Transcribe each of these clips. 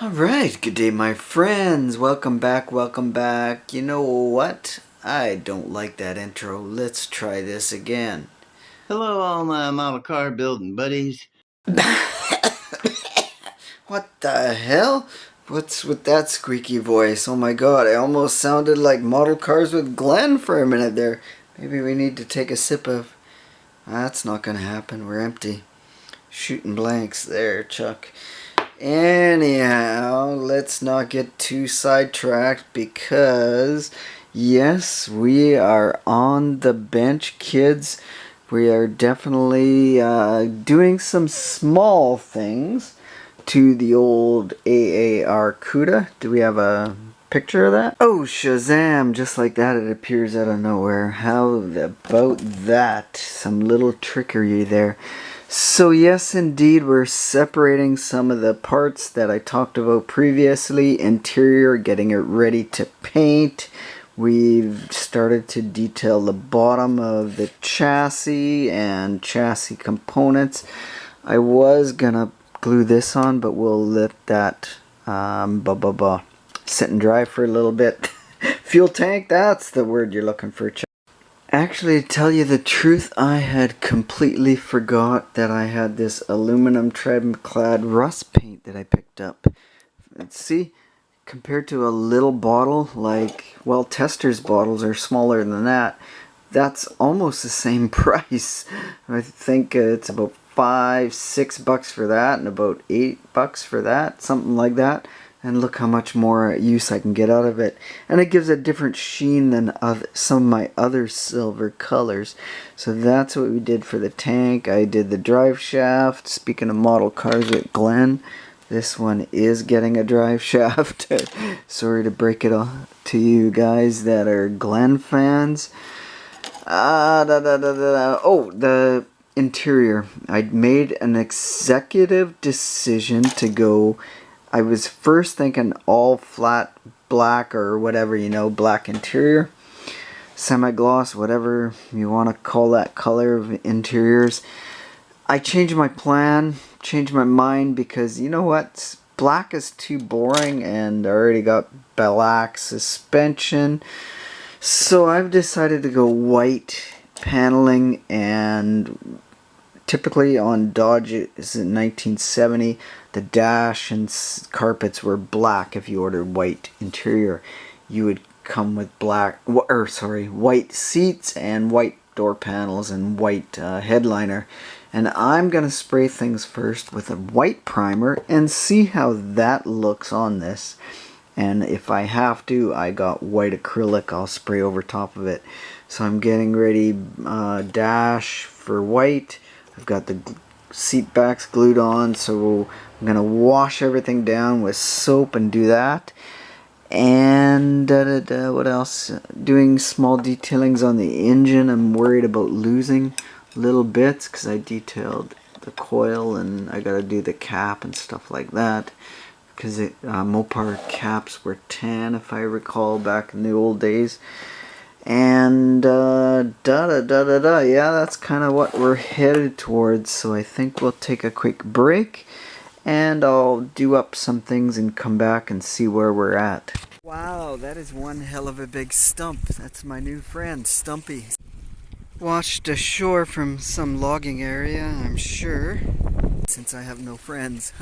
Alright, good day my friends. Welcome back, welcome back. You know what? I don't like that intro. Let's try this again. Hello, all my model car building buddies. What the hell? What's with that squeaky voice? Oh my god, I almost sounded like Model Cars with Glenn for a minute there. Maybe we need to take a sip of... That's not gonna happen, we're empty. Shooting blanks there, Chuck. Anyhow, let's not get too sidetracked because, yes, we are on the bench, kids. We are definitely doing some small things to the old AAR Cuda. Do we have a picture of that? Oh, Shazam! Just like that, it appears out of nowhere. How about that? Some little trickery there. So yes, indeed, we're separating some of the parts that I talked about previously. Interior, getting it ready to paint. We've started to detail the bottom of the chassis and chassis components. I was gonna glue this on, but we'll let that sit and dry for a little bit. Fuel tank, that's the word you're looking for. Actually, to tell you the truth, I had completely forgot that I had this aluminum tread-clad rust paint that I picked up. Let's see, compared to a little bottle, like, well, Tester's bottles are smaller than that. That's almost the same price. I think it's about $5-6 for that, and about $8 for that, something like that. And look how much more use I can get out of it. And it gives a different sheen than some of my other silver colors. So that's what we did for the tank. I did the drive shaft. Speaking of model cars with Glenn, this one is getting a drive shaft. Sorry to break it all to you guys that are Glenn fans. Oh, the interior. I made an executive decision to go... I was first thinking all flat black or whatever, you know, black interior, semi-gloss, whatever you want to call that color of interiors. I changed my plan, changed my mind because, you know what, black is too boring and I already got black suspension. So I've decided to go white paneling, and typically on Dodges in 1970, the dash and carpets were black. If you ordered white interior, you would come with white seats and white door panels and white headliner. And I'm going to spray things first with a white primer and see how that looks on this. And if I have to, I got white acrylic I'll spray over top of it. So I'm getting ready, dash for white. I've got the seat backs glued on, so I'm going to wash everything down with soap and do that. And what else? Doing small detailings on the engine. I'm worried about losing little bits because I detailed the coil and I got to do the cap and stuff like that. Because Mopar caps were tan, if I recall, back in the old days. And yeah, that's kind of what we're headed towards. So I think we'll take a quick break and I'll do up some things and come back and see where we're at. Wow, that is one hell of a big stump. That's my new friend, Stumpy. Washed ashore from some logging area, I'm sure, since I have no friends.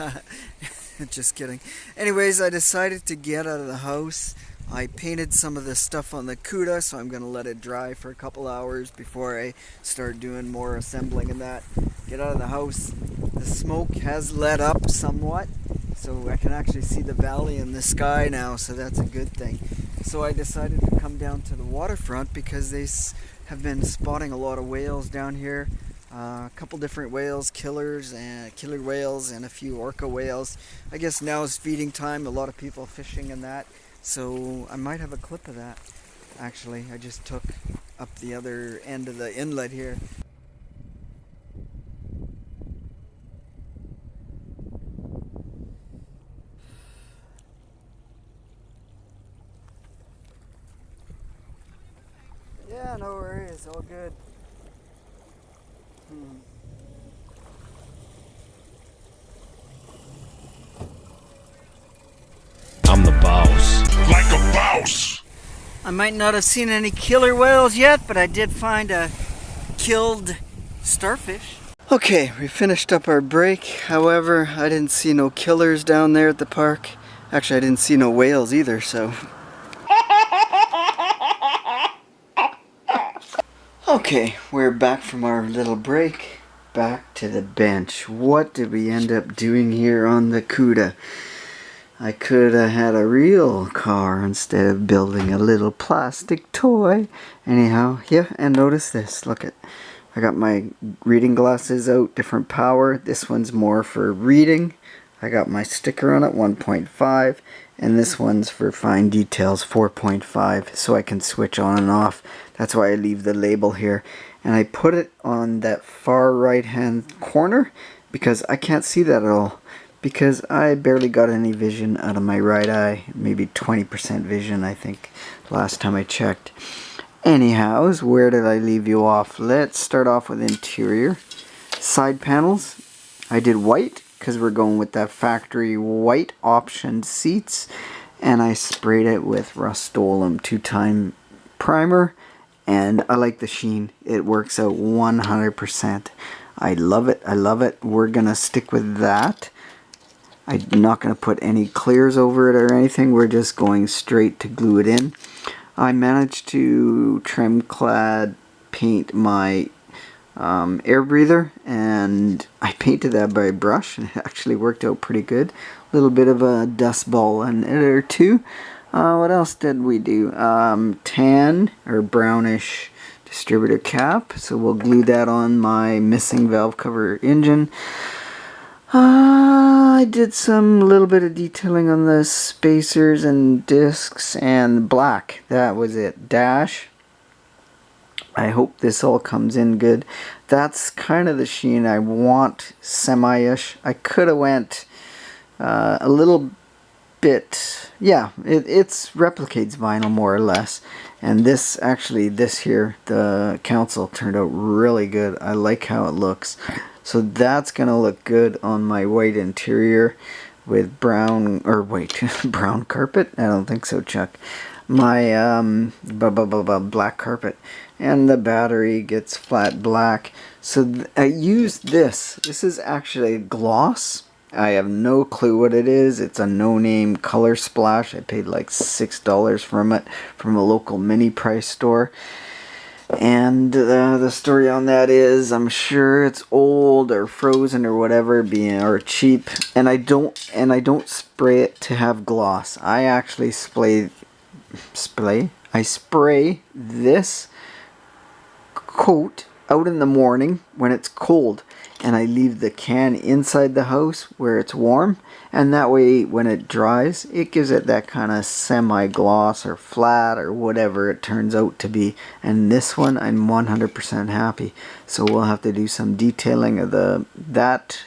Just kidding. Anyways, I decided to get out of the house. I painted some of the stuff on the Cuda, so I'm going to let it dry for a couple hours before I start doing more assembling and that. Get out of the house. The smoke has let up somewhat, so I can actually see the valley in the sky now, so that's a good thing. So I decided to come down to the waterfront because they have been spotting a lot of whales down here. A couple different whales, killer whales, and a few orca whales. I guess now is feeding time. A lot of people fishing in that. So I might have a clip of that. Actually, I just took up the other end of the inlet here. Yeah, no worries. All good. mouse. I might not have seen any killer whales yet, but I did find a killed starfish. Okay, we finished up our break. However, I didn't see no killers down there at the park. Actually, I didn't see no whales either, so. Okay, we're back from our little break. Back to the bench. What did we end up doing here on the Cuda? I could have had a real car instead of building a little plastic toy. Anyhow, yeah, and notice this. Look at, I got my reading glasses out, different power. This one's more for reading. I got my sticker on it, 1.5. And this one's for fine details, 4.5. So I can switch on and off. That's why I leave the label here. And I put it on that far right hand corner because I can't see that at all. Because I barely got any vision out of my right eye. Maybe 20% vision, I think, last time I checked. Anyhows, where did I leave you off? Let's start off with interior. Side panels, I did white because we're going with that factory white optioned seats. And I sprayed it with Rust-Oleum 2-time primer. And I like the sheen. It works out 100%. I love it. I love it. We're going to stick with that. I'm not going to put any clears over it or anything. We're just going straight to glue it in. I managed to trim clad paint my air breather, and I painted that by brush, and it actually worked out pretty good. A little bit of a dust ball in it or two. What else did we do? Tan or brownish distributor cap, so we'll glue that on my missing valve cover engine. I did some little bit of detailing on the spacers and discs and black. That was it. Dash. I hope this all comes in good. That's kind of the sheen I want, semi-ish. I could have went a little bit, yeah, it's replicates vinyl more or less. And this, actually, this here, the council turned out really good. I like how it looks. So that's going to look good on my white interior with brown, or wait, brown carpet? I don't think so, Chuck. My black carpet. And the battery gets flat black. So I used this. This is actually a gloss. I have no clue what it is. It's a no-name color splash. I paid like $6 from it from a local mini price store. And the story on that is, I'm sure it's old or frozen or whatever, or cheap. And I don't spray it to have gloss. I actually spray this coat out in the morning when it's cold, and I leave the can inside the house where it's warm, and that way when it dries it gives it that kind of semi-gloss or flat or whatever it turns out to be. And this one I'm 100% happy, so we'll have to do some detailing of that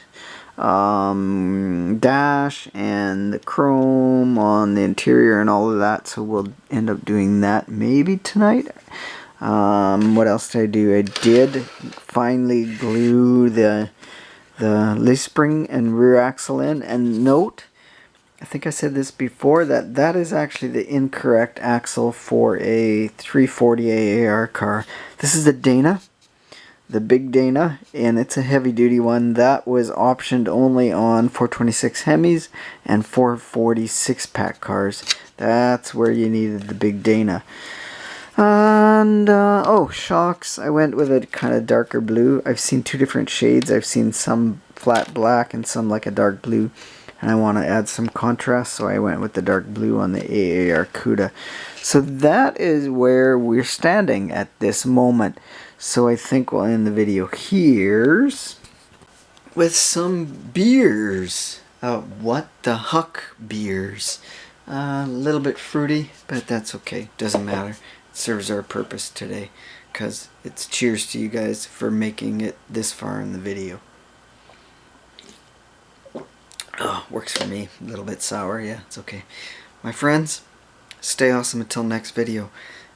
dash and the chrome on the interior and all of that, so we'll end up doing that maybe tonight. What else did I do? I did finally glue the leaf spring and rear axle in. And note, I think I said this before, that is actually the incorrect axle for a 340 AAR car. This is the Dana, the big Dana, and it's a heavy duty one. That was optioned only on 426 Hemis and 440 6-pack cars. That's where you needed the big Dana. And, oh, shocks. I went with a kind of darker blue. I've seen two different shades. I've seen some flat black and some like a dark blue. And I want to add some contrast, so I went with the dark blue on the AAR Cuda. So that is where we're standing at this moment. So I think we'll end the video here with some beers. What the Huck beers. A little bit fruity, but that's okay. Doesn't matter. Serves our purpose today, because it's cheers to you guys for making it this far in the video. Oh, works for me. A little bit sour, yeah, it's okay. My friends, stay awesome until next video.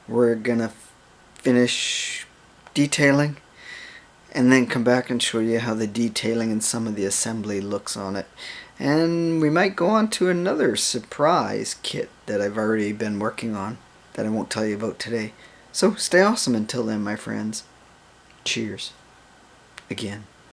We're gonna finish detailing and then come back and show you how the detailing and some of the assembly looks on it. And we might go on to another surprise kit that I've already been working on that I won't tell you about today. So stay awesome until then, my friends. Cheers. Again.